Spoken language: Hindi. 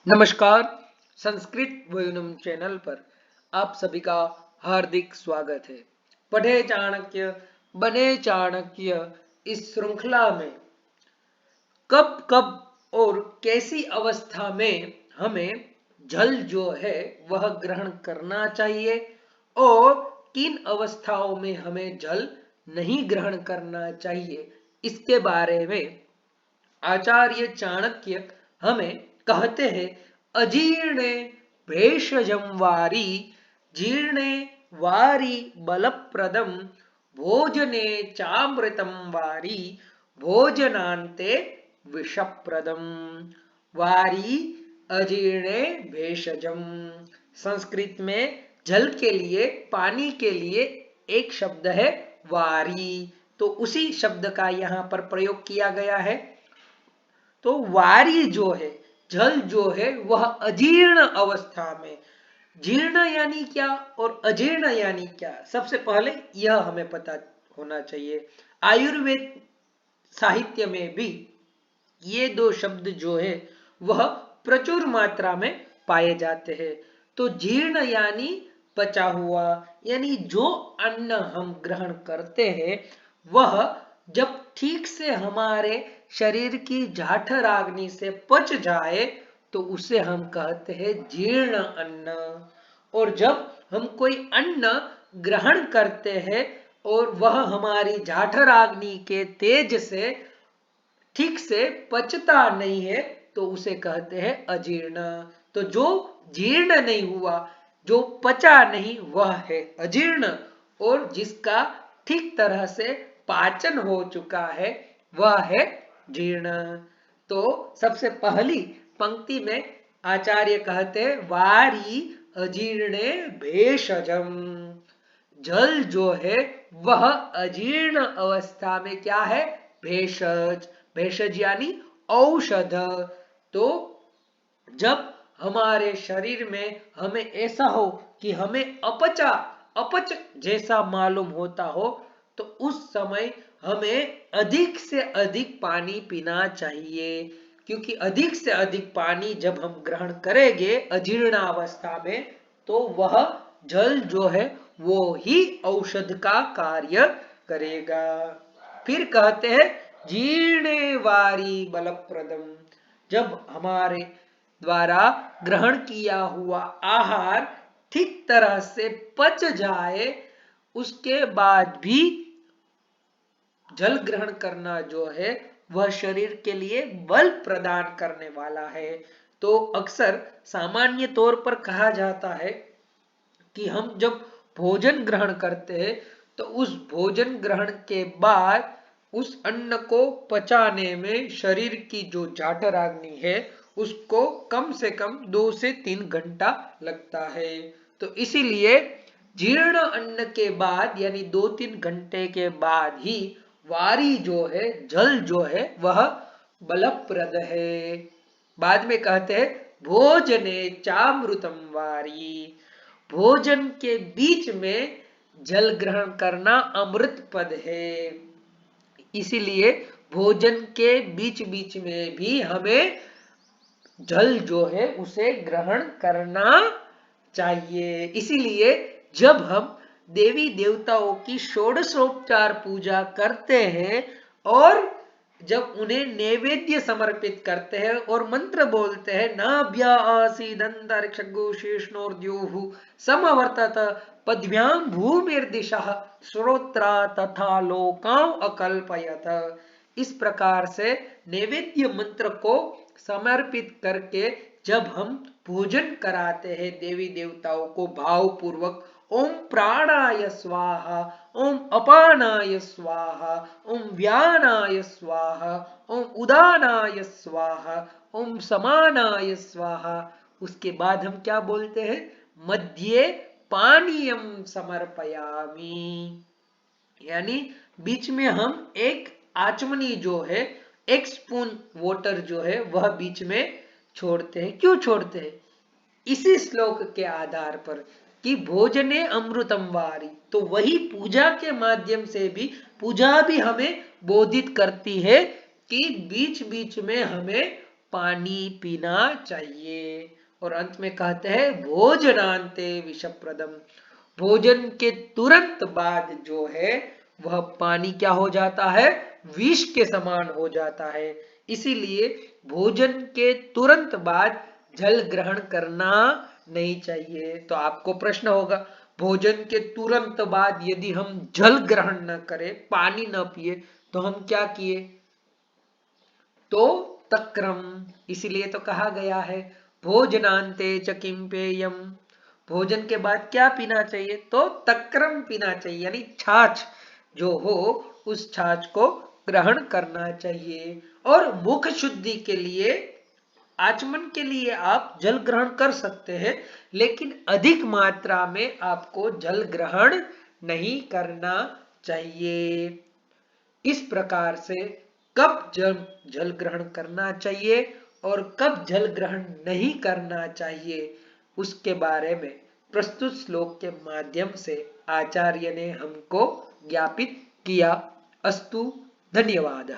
नमस्कार। संस्कृत वयुनम चैनल पर आप सभी का हार्दिक स्वागत है। पढ़े चाणक्य बने चाणक्य इस श्रृंखला में कब कब और कैसी अवस्था में हमें जल जो है वह ग्रहण करना चाहिए और किन अवस्थाओं में हमें जल नहीं ग्रहण करना चाहिए, इसके बारे में आचार्य चाणक्य हमें कहते हैं, अजीर्णे भेषजम वारी जीर्णे वारी बलप्रदम भोजने चामृतम वारी भोजनांते विषप्रदम। वारी अजीर्णे भेषजम, संस्कृत में जल के लिए, पानी के लिए एक शब्द है वारी, तो उसी शब्द का यहाँ पर प्रयोग किया गया है। तो वारी जो है, जल जो है वह अजीर्ण अवस्था में, जीर्ण यानी क्या और अजीर्ण यानी क्या, सबसे पहले यह हमें पता होना चाहिए। आयुर्वेद साहित्य में भी ये दो शब्द जो है वह प्रचुर मात्रा में पाए जाते हैं। तो जीर्ण यानी पचा हुआ, यानी जो अन्न हम ग्रहण करते हैं वह जब ठीक से हमारे शरीर की जाठराग्नि से पच जाए तो उसे हम कहते हैं जीर्ण अन्न। और जब हम कोई अन्न ग्रहण करते हैं और वह हमारी जाठराग्नि के तेज से ठीक से पचता नहीं है तो उसे कहते हैं अजीर्ण। तो जो जीर्ण नहीं हुआ, जो पचा नहीं, वह है अजीर्ण, और जिसका ठीक तरह से पाचन हो चुका है वह है जीर्ण। तो सबसे पहली पंक्ति में आचार्य कहते हैं, वारी अजीर्णे भेषजम, जल जो है वह अजीर्ण अवस्था में क्या है, भेषज। भेषज यानी औषध। तो जब हमारे शरीर में हमें ऐसा हो कि हमें अपच जैसा मालूम होता हो तो उस समय हमें अधिक से अधिक पानी पीना चाहिए, क्योंकि अधिक से अधिक पानी जब हम ग्रहण करेंगे अजीर्ण अवस्था में तो वह जल जो है वो ही औषध का कार्य करेगा। फिर कहते हैं, जीर्णे वारी बलप्रदम, जब हमारे द्वारा ग्रहण किया हुआ आहार ठीक तरह से पच जाए उसके बाद भी जल ग्रहण करना जो है वह शरीर के लिए बल प्रदान करने वाला है। तो अक्सर सामान्य तौर पर कहा जाता है कि हम जब भोजन ग्रहण करते हैं तो उस भोजन ग्रहण के बाद उस अन्न को पचाने में शरीर की जो जाठराग्नि है उसको कम से कम 2 से 3 घंटा लगता है। तो इसीलिए जीर्ण अन्न के बाद यानी 2-3 घंटे के बाद ही वारी जो है, जल जो है वह बलप्रद है। बाद में कहते हैं, भोजने चामृतम वारी, भोजन के बीच में जल ग्रहण करना अमृत पद है। इसीलिए भोजन के बीच बीच में भी हमें जल जो है उसे ग्रहण करना चाहिए। इसीलिए जब हम देवी देवताओं की षोडशोपचार पूजा करते हैं और जब उन्हें नैवेद्य समर्पित करते हैं और मंत्र बोलते हैं, नाभ्या आसीदंतरिक्षगो शेषणोर्द्योः समवर्तत पद्भ्यां भूमिर्दिशः श्रोत्रा तथा लोकां अकल्पयत, इस प्रकार से नैवेद्य मंत्र को समर्पित करके जब हम भोजन कराते हैं देवी देवताओं को भावपूर्वक, ओम प्राणाय स्वाहा, ओम अपानाय स्वाहा, ओम व्यानाय स्वाहा, ओम उदानाय स्वाहा, ओम समानाय स्वाहा, उसके बाद हम क्या बोलते हैं, मध्य पानीयम समर्पयामि, यानी बीच में हम एक आचमनी जो है, एक स्पून वाटर जो है वह बीच में छोड़ते हैं। क्यों छोड़ते हैं, इसी श्लोक के आधार पर कि भोजने अमृतम वारी, तो वही पूजा के माध्यम से भी, पूजा भी हमें बोधित करती है कि बीच बीच में हमें पानी पीना चाहिए। और अंत में कहते हैं भोजनांते विषप्रदम, भोजन के तुरंत बाद जो है वह पानी क्या हो जाता है, विष के समान हो जाता है। इसीलिए भोजन के तुरंत बाद जल ग्रहण करना नहीं चाहिए। तो आपको प्रश्न होगा, भोजन के तुरंत बाद यदि हम जल ग्रहण न करें, पानी न पिए, तो हम क्या किए, तो तक्रम। इसीलिए तो कहा गया है भोजनांते च किम पेयम, भोजन के बाद क्या पीना चाहिए, तो तक्रम पीना चाहिए, यानी छाछ जो हो उस छाछ को ग्रहण करना चाहिए। और मुख शुद्धि के लिए, आचमन के लिए आप जल ग्रहण कर सकते हैं, लेकिन अधिक मात्रा में आपको जल ग्रहण नहीं करना चाहिए। इस प्रकार से कब जल ग्रहण करना चाहिए और कब जल ग्रहण नहीं करना चाहिए, उसके बारे में प्रस्तुत श्लोक के माध्यम से आचार्य ने हमको ज्ञापित किया। अस्तु, धन्यवाद।